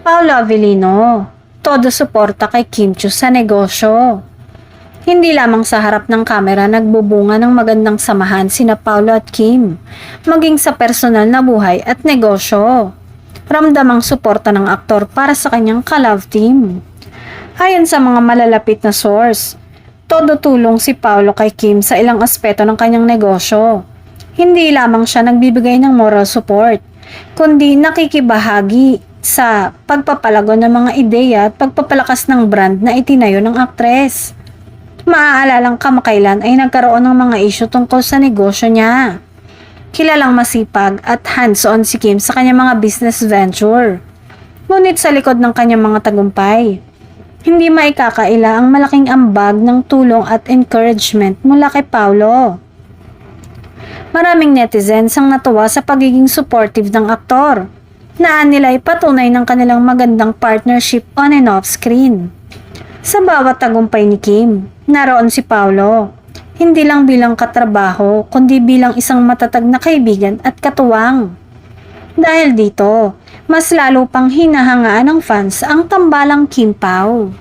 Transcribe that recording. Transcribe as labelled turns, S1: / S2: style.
S1: Paolo Avellino, todo suporta kay Kim Chiu sa negosyo. Hindi lamang sa harap ng kamera nagbubunga ng magandang samahan sina Paolo at Kim, maging sa personal na buhay at negosyo. Ramdam ang suporta ng aktor para sa kanyang ka-love team. Ayon sa mga malalapit na source, todo tulong si Paolo kay Kim sa ilang aspeto ng kanyang negosyo. Hindi lamang siya nagbibigay ng moral support, kundi nakikibahagi sa pagpapalago ng mga ideya at pagpapalakas ng brand na itinayo ng aktres. Maaalalang kamakailan ay nagkaroon ng mga isyu tungkol sa negosyo niya. Kilalang masipag at hands-on si Kim sa kanyang mga business venture. Ngunit sa likod ng kanyang mga tagumpay, hindi maikakaila ang malaking ambag ng tulong at encouragement mula kay Paolo. Maraming netizens ang natuwa sa pagiging supportive ng aktor. Naan nila ay patunay ng kanilang magandang partnership on and off screen. Sa bawat tagumpay ni Kim, naroon si Paolo. Hindi lang bilang katrabaho, kundi bilang isang matatag na kaibigan at katuwang. Dahil dito, mas lalo pang hinahangaan ng fans ang tambalang Kim Pao.